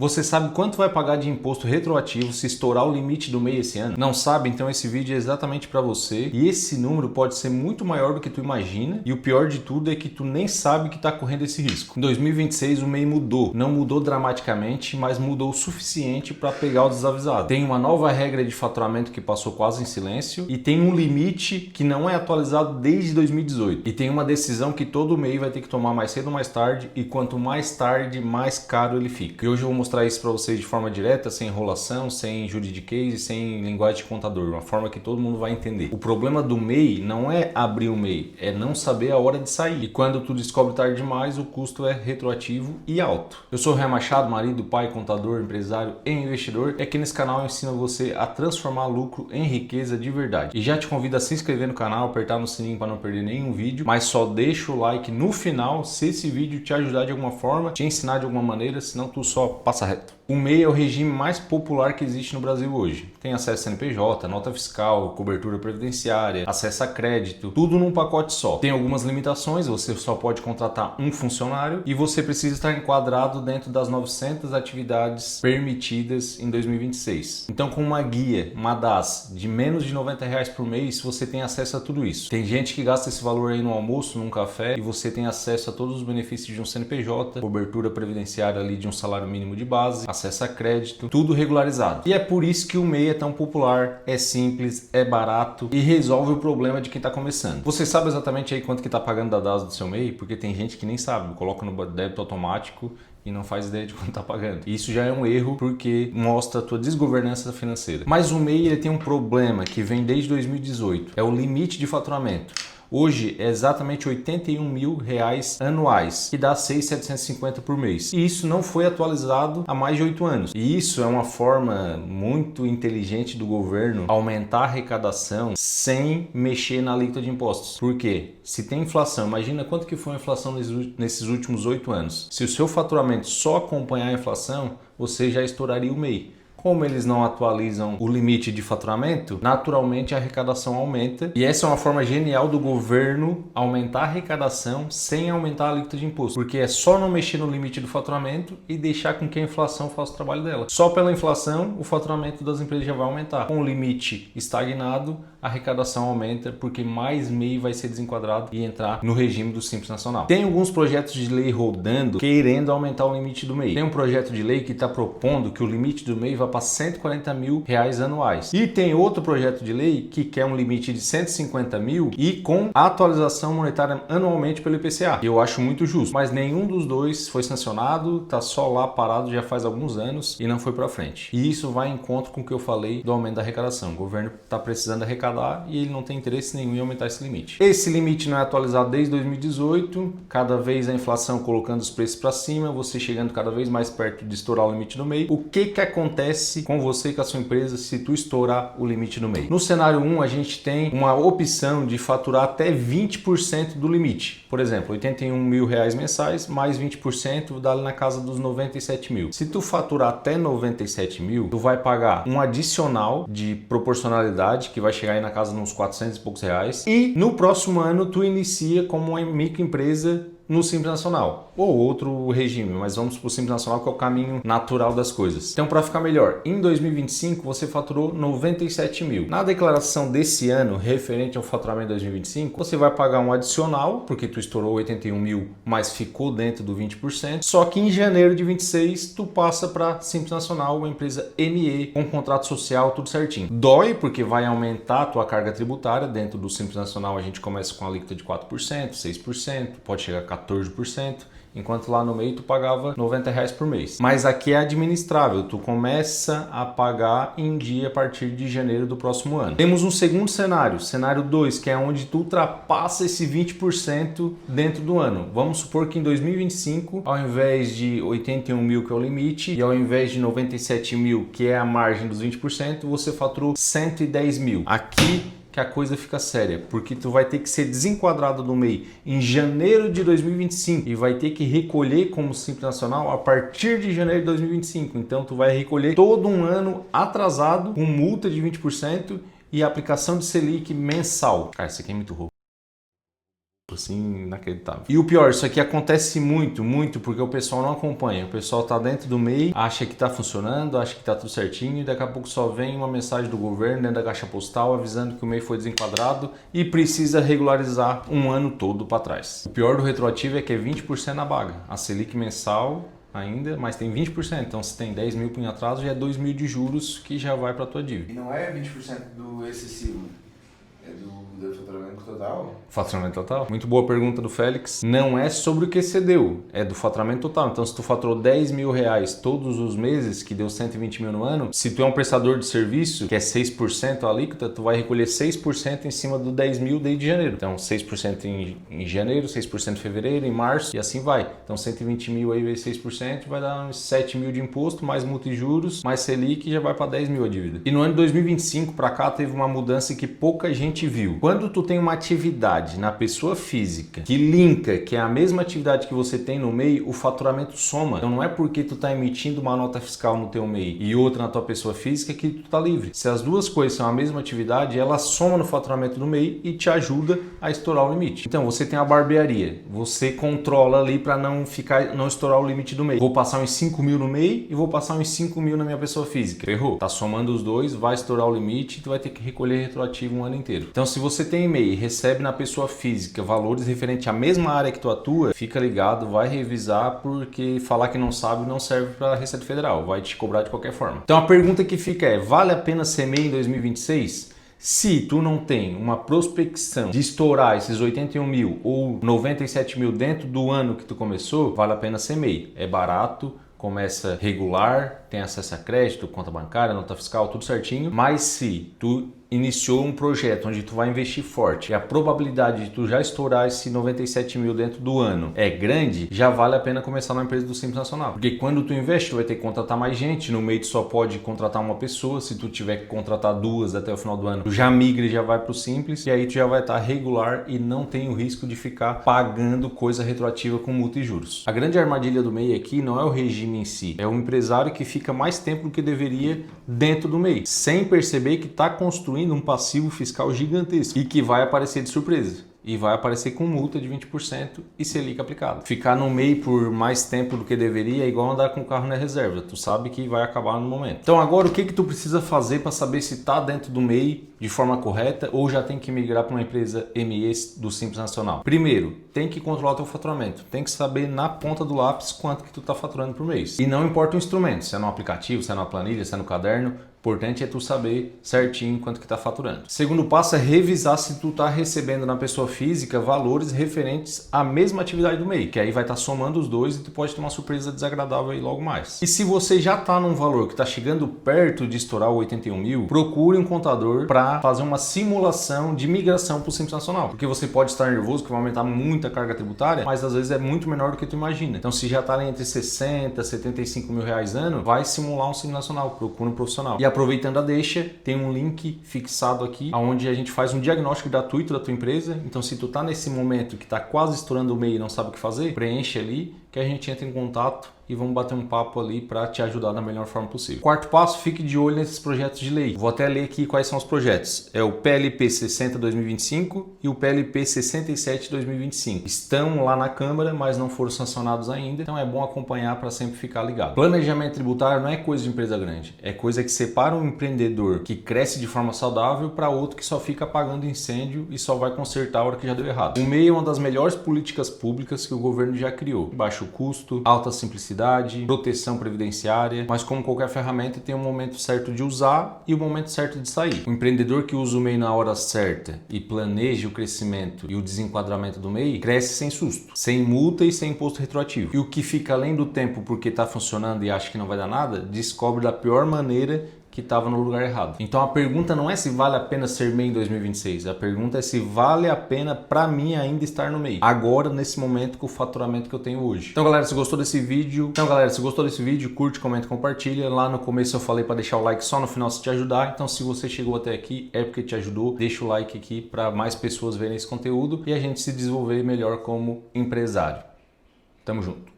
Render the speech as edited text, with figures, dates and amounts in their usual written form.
Você sabe quanto vai pagar de imposto retroativo se estourar o limite do MEI esse ano? Não sabe? Então esse vídeo é exatamente para você e esse número pode ser muito maior do que tu imagina e o pior de tudo é que tu nem sabe que está correndo esse risco. Em 2026 o MEI mudou, não mudou dramaticamente, mas mudou o suficiente para pegar o desavisado. Tem uma nova regra de faturamento que passou quase em silêncio e tem um limite que não é atualizado desde 2018 e tem uma decisão que todo MEI vai ter que tomar mais cedo ou mais tarde e quanto mais tarde, mais caro ele fica. E hoje eu vou mostrar isso para vocês de forma direta, sem enrolação, sem juridiquês e sem linguagem de contador, uma forma que todo mundo vai entender. O problema do MEI não é abrir o MEI, é não saber a hora de sair. E quando tu descobre tarde demais, o custo é retroativo e alto. Eu sou o Ré Machado, marido, pai, contador, empresário e investidor. E aqui nesse canal eu ensino você a transformar lucro em riqueza de verdade. E já te convido a se inscrever no canal, apertar no sininho para não perder nenhum vídeo, mas só deixa o like no final se esse vídeo te ajudar de alguma forma, te ensinar de alguma maneira, senão tu só passa reto. O MEI é o regime mais popular que existe no Brasil hoje. Tem acesso a CNPJ, nota fiscal, cobertura previdenciária, acesso a crédito, tudo num pacote só. Tem algumas limitações, você só pode contratar um funcionário e você precisa estar enquadrado dentro das 900 atividades permitidas em 2026. Então com uma guia, uma DAS de menos de R$90 por mês, você tem acesso a tudo isso. Tem gente que gasta esse valor aí no almoço, num café e você tem acesso a todos os benefícios de um CNPJ, cobertura previdenciária ali de um salário mínimo de base, acesso a crédito, tudo regularizado. E é por isso que o MEI é tão popular, é simples, é barato e resolve o problema de quem está começando. Você sabe exatamente aí quanto que está pagando da DAS do seu MEI? Porque tem gente que nem sabe, coloca no débito automático e não faz ideia de quanto está pagando. Isso já é um erro porque mostra a tua desgovernança financeira. Mas o MEI ele tem um problema que vem desde 2018, é o limite de faturamento. Hoje é exatamente R$81 mil anuais, que dá 6.750 por mês. E isso não foi atualizado há mais de 8 anos. E isso é uma forma muito inteligente do governo aumentar a arrecadação sem mexer na alíquota de impostos. Por quê? Se tem inflação, imagina quanto que foi a inflação nesses últimos 8 anos. Se o seu faturamento só acompanhar a inflação, você já estouraria o MEI. Como eles não atualizam o limite de faturamento, naturalmente a arrecadação aumenta. E essa é uma forma genial do governo aumentar a arrecadação sem aumentar a alíquota de imposto. Porque é só não mexer no limite do faturamento e deixar com que a inflação faça o trabalho dela. Só pela inflação, o faturamento das empresas já vai aumentar. Com o limite estagnado, a arrecadação aumenta porque mais MEI vai ser desenquadrado e entrar no regime do Simples Nacional. Tem alguns projetos de lei rodando querendo aumentar o limite do MEI. Tem um projeto de lei que está propondo que o limite do MEI vá para R$140 mil anuais. E tem outro projeto de lei que quer um limite de 150 mil e com atualização monetária anualmente pelo IPCA. Eu acho muito justo, mas nenhum dos dois foi sancionado, tá só lá parado já faz alguns anos e não foi para frente. E isso vai em encontro com o que eu falei do aumento da arrecadação. O governo está precisando arrecadar e ele não tem interesse nenhum em aumentar esse limite. Esse limite não é atualizado desde 2018, cada vez a inflação colocando os preços para cima, você chegando cada vez mais perto de estourar o limite do MEI. O que acontece com você e com a sua empresa se tu estourar o limite no MEI? No cenário 1, a gente tem uma opção de faturar até 20% do limite. Por exemplo, R$81 mil mensais mais 20% dá ali na casa dos 97 mil. Se tu faturar até 97 mil, tu vai pagar um adicional de proporcionalidade que vai chegar aí na casa de uns 400 e poucos reais. E no próximo ano tu inicia como uma microempresa no Simples Nacional ou outro regime, mas vamos para o Simples Nacional que é o caminho natural das coisas. Então, para ficar melhor, em 2025 você faturou 97 mil. Na declaração desse ano, referente ao faturamento de 2025, você vai pagar um adicional, porque tu estourou 81 mil, mas ficou dentro do 20%. Só que em janeiro de 26 tu passa para Simples Nacional, uma empresa ME, com contrato social, tudo certinho. Dói, porque vai aumentar a tua carga tributária. Dentro do Simples Nacional a gente começa com a alíquota de 4%, 6%, pode chegar a 14%, enquanto lá no meio tu pagava R$90 por mês. Mas aqui é administrável, tu começa a pagar em dia a partir de janeiro do próximo ano. Temos um segundo cenário, cenário 2, que é onde tu ultrapassa esse 20% dentro do ano. Vamos supor que em 2025, ao invés de 81 mil, que é o limite, e ao invés de 97 mil, que é a margem dos 20%, você faturou 110 mil. Aqui que a coisa fica séria, porque tu vai ter que ser desenquadrado do MEI em janeiro de 2025 e vai ter que recolher como Simples Nacional a partir de janeiro de 2025. Então tu vai recolher todo um ano atrasado com multa de 20% e aplicação de Selic mensal. Cara, isso aqui é muito roubo. assim, inacreditável. E o pior, isso aqui acontece muito porque o pessoal não acompanha. O pessoal tá dentro do MEI, acha que tá funcionando, acha que tá tudo certinho e daqui a pouco só vem uma mensagem do governo dentro da caixa postal avisando que o MEI foi desenquadrado e precisa regularizar um ano todo para trás. O pior do retroativo é que é 20% na baga. A Selic mensal ainda, mas tem 20%. Então se tem 10 mil em atraso, já é 2 mil de juros que já vai para tua dívida. E não é 20% do excessivo, é do faturamento total? Faturamento total? Muito boa pergunta do Félix. Não é sobre o que excedeu, é do faturamento total. Então, se tu faturou 10 mil reais todos os meses, que deu 120 mil no ano, se tu é um prestador de serviço, que é 6% a alíquota, tu vai recolher 6% em cima do 10 mil desde janeiro. Então, 6% em janeiro, 6% em fevereiro, em março, e assim vai. Então, 120 mil aí vezes 6% vai dar uns 7 mil de imposto, mais multa e juros, mais Selic, já vai para 10 mil a dívida. E no ano de 2025 para cá teve uma mudança que pouca gente viu. Quando tu tem uma atividade na pessoa física que linka, que é a mesma atividade que você tem no MEI, o faturamento soma. Então não é porque tu está emitindo uma nota fiscal no teu MEI e outra na tua pessoa física que tu tá livre. Se as duas coisas são a mesma atividade, ela soma no faturamento do MEI e te ajuda a estourar o limite. Então você tem a barbearia, você controla ali para não estourar o limite do MEI. Vou passar uns 5 mil no MEI e vou passar uns 5 mil na minha pessoa física. Ferrou? Tá somando os dois, vai estourar o limite e tu vai ter que recolher retroativo um ano inteiro. Então se você tem MEI e recebe na pessoa física valores referentes à mesma área que tu atua, fica ligado, vai revisar, porque falar que não sabe não serve para a Receita Federal, vai te cobrar de qualquer forma. Então a pergunta que fica é, vale a pena ser MEI em 2026? Se tu não tem uma prospecção de estourar esses 81 mil ou 97 mil dentro do ano que tu começou, vale a pena ser MEI. É barato, começa regular, tem acesso a crédito, conta bancária, nota fiscal, tudo certinho. Mas se tu iniciou um projeto onde tu vai investir forte e a probabilidade de tu já estourar esse 97 mil dentro do ano é grande, já vale a pena começar na empresa do Simples Nacional. Porque quando tu investe, tu vai ter que contratar mais gente, no meio tu só pode contratar uma pessoa, se tu tiver que contratar duas até o final do ano, tu já migra e já vai pro Simples, e aí tu já vai estar regular e não tem o risco de ficar pagando coisa retroativa com multa e juros. A grande armadilha do MEI aqui não é o regime em si, é o empresário que fica mais tempo do que deveria dentro do MEI, sem perceber que está construindo um passivo fiscal gigantesco e que vai aparecer de surpresa. E vai aparecer com multa de 20% e Selic aplicado. Ficar no MEI por mais tempo do que deveria é igual andar com o carro na reserva. Tu sabe que vai acabar no momento. Então agora o que tu precisa fazer para saber se está dentro do MEI de forma correta ou já tem que migrar para uma empresa ME do Simples Nacional? Primeiro, tem que controlar o teu faturamento. Tem que saber na ponta do lápis quanto que tu está faturando por mês. E não importa o instrumento, se é no aplicativo, se é na planilha, se é no caderno. O importante é tu saber certinho quanto que está faturando. Segundo passo é revisar se tu está recebendo na pessoa física valores referentes à mesma atividade do MEI, que aí vai estar somando os dois e tu pode ter uma surpresa desagradável aí logo mais. E se você já está num valor que está chegando perto de estourar o 81 mil, procure um contador para fazer uma simulação de migração para o Simples Nacional, porque você pode estar nervoso que vai aumentar muito a carga tributária, mas às vezes é muito menor do que tu imagina. Então se já está entre 60 e 75 mil reais ano, vai simular um Simples Nacional, procura um profissional. E aproveitando a deixa, tem um link fixado aqui, onde a gente faz um diagnóstico gratuito da tua empresa. Então, se tu tá nesse momento que tá quase estourando o MEI e não sabe o que fazer, preenche ali que a gente entra em contato e vamos bater um papo ali para te ajudar da melhor forma possível. Quarto passo, fique de olho nesses projetos de lei. Vou até ler aqui quais são os projetos. É o PLP 60/2025 e o PLP 67/2025. Estão lá na Câmara, mas não foram sancionados ainda, então é bom acompanhar para sempre ficar ligado. Planejamento tributário não é coisa de empresa grande, é coisa que separa um empreendedor que cresce de forma saudável para outro que só fica apagando incêndio e só vai consertar a hora que já deu errado. O MEI é uma das melhores políticas públicas que o governo já criou. Baixo custo, alta simplicidade, proteção previdenciária, mas como qualquer ferramenta tem um momento certo de usar e o momento certo de sair. O empreendedor que usa o MEI na hora certa e planeja o crescimento e o desenquadramento do MEI, cresce sem susto, sem multa e sem imposto retroativo. E o que fica além do tempo porque está funcionando e acha que não vai dar nada, descobre da pior maneira que estava no lugar errado. Então a pergunta não é se vale a pena ser MEI em 2026, a pergunta é se vale a pena para mim ainda estar no MEI, agora nesse momento com o faturamento que eu tenho hoje. Então galera, se gostou desse vídeo, curte, comenta, compartilha. Lá no começo eu falei para deixar o like só no final se te ajudar, então se você chegou até aqui é porque te ajudou, deixa o like aqui para mais pessoas verem esse conteúdo e a gente se desenvolver melhor como empresário. Tamo junto.